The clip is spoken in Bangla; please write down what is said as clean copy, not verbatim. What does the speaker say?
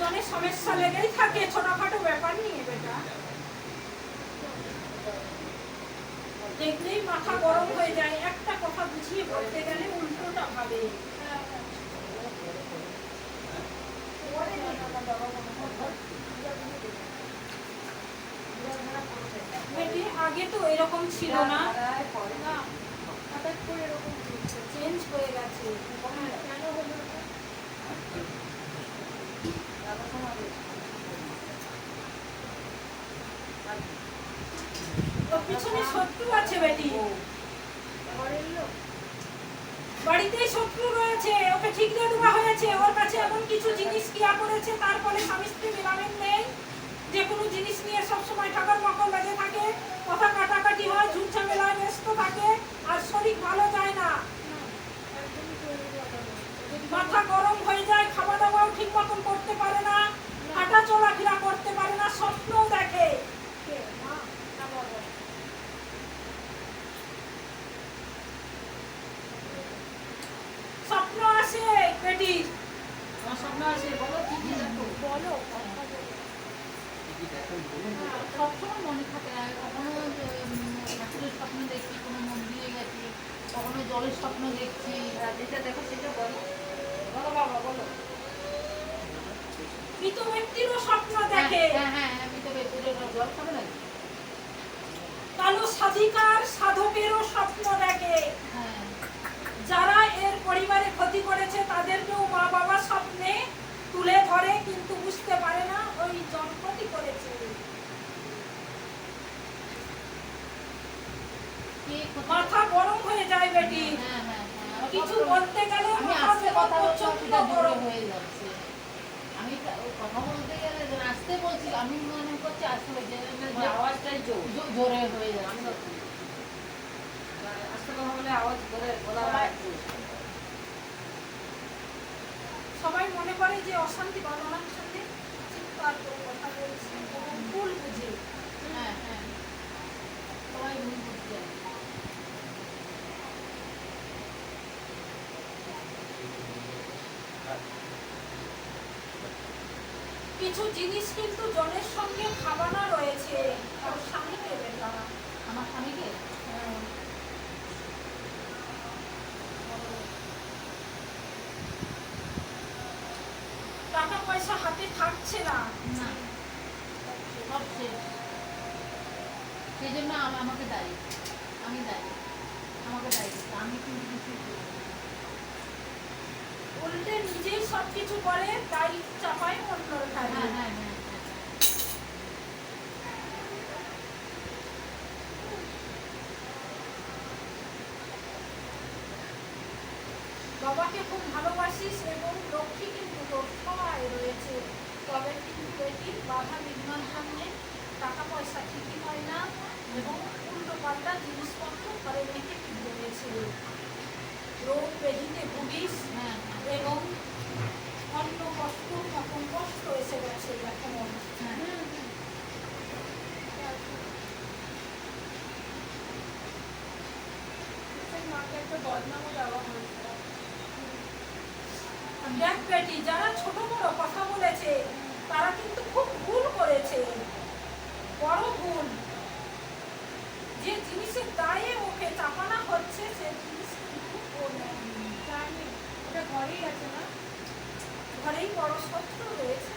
দুজনের সমস্যা লেগেই থাকে ছোটখাটো ব্যাপার নিয়ে বেটা। দেখলেই মাথা গরম হয়ে যায়, একটা কথা বুঝিয়ে বলতে গেলে উল্টোটা ভাবে। বেটি আগে তো এরকম ছিল না, হঠাৎ করে এরকম চেঞ্জ হয়ে গেছে। কেন হলো? ওর পিছনে শত্রু আছে বেটি, বাড়িতেই শত্রু রয়েছে, ওকে ঠিক দিয়ে দেওয়া হয়েছে। ওর কাছে এমন কিছু জিনিস কিয়া করেছে তার ফলে স্বামী স্ত্রী মেলামেন নেই। যে কোনো জিনিস নিয়ে সবসময় ঠাকুর মকর বাজে থাকে, কথা কাটাকাটি হয়, ঝুট ঝামেলায় ব্যস্ত থাকে, আর শরীর ভালো যায় না, মাথা গরম হয়ে যায়, খাওয়া দাওয়াও ঠিক মতন করতে পারে না, হাঁটা চলাফেরা করতে পারে না, স্বপ্নও দেখে। স্বপ্ন আসে বেটি, স্বপ্ন আসে, বলো কি কি দেখো, বলো সবসময় মনে থাকে। কখনো ঠাকুরের স্বপ্ন দেখছি, কোনো মন্দিরে গেছি, কখনো জলের স্বপ্ন দেখছি। যেটা দেখো সেটা বলো, বলো বাবা বলো। মৃত ব্যক্তিরও স্বপ্ন দেখে। হ্যাঁ হ্যাঁ, মৃত ব্যক্তির জল খাবে নাকি? কালো সাধিকার সাধকেরও স্বপ্ন দেখে। যারা এর পরিবারে ক্ষতি করেছে তাদেরকেও মা বাবা স্বপ্নে তুলে ধরে, কিন্তু বুঝতে পারে না ওই জন ক্ষতি করেছে। মাথা গরম হয়ে যায় বেটি, কিছু বলতে গেলে হয়ে যাচ্ছে। আমি কথা বলতে গেলে আসতে বলছি, আমি মনে করছি আসলে আওয়াজটাই জোরে হয়ে যাচ্ছে। আসতে কথা বলে আওয়াজ করে বলা হয়, সবাই মনে করে যে অশান্তি বা ওনার সঙ্গে চিৎকার করে কথা বলছে, ভুল বুঝে। হ্যাঁ হ্যাঁ, সবাই ভুল বুঝছে। কিছু জিনিস কিন্তু জনের সঙ্গে খাবানা রয়েছে। আর স্বামীকে বেটা, আমার স্বামীকে টাকা পয়সা হাতে থাকছে না, সব শেষ। সেই জন্য আমাকে দায়ী, আমি দায়ী, আমাকে দায়ী। আমি কিন্তু কিছু উল্টে নিজেই সবকিছু করে, তাই চাপায় অন্যর ঘাড়ে। হ্যাঁ হ্যাঁ হ্যাঁ, বাবাকে খুব ভালোবাসিস এবং লক্ষ্মী কিন্তু তোর সবাই রয়েছে, তবে কিন্তু এটি বাধা বিঘ্নের সামনে টাকা পয়সা ঠিকই হয় না এবং উল্টো পাল্টা জিনিসপত্র ঘরে রেখে রয়েছে। রোগ ব্যাধিতে ভুগিস এবং অন্য কষ্টর মতন কষ্ট এসে গেছে এখন। দেখ বেটি, যারা ছোট বড় কথা বলেছে তারা কিন্তু খুব ভুল করেছে, বড় ভুল। যে জিনিসের দায়ে ওকে চাপানো হচ্ছে সে জিনিস কিন্তু ওটা ঘরেই আছে না, ঘরেই বড় শত্রু রয়েছে।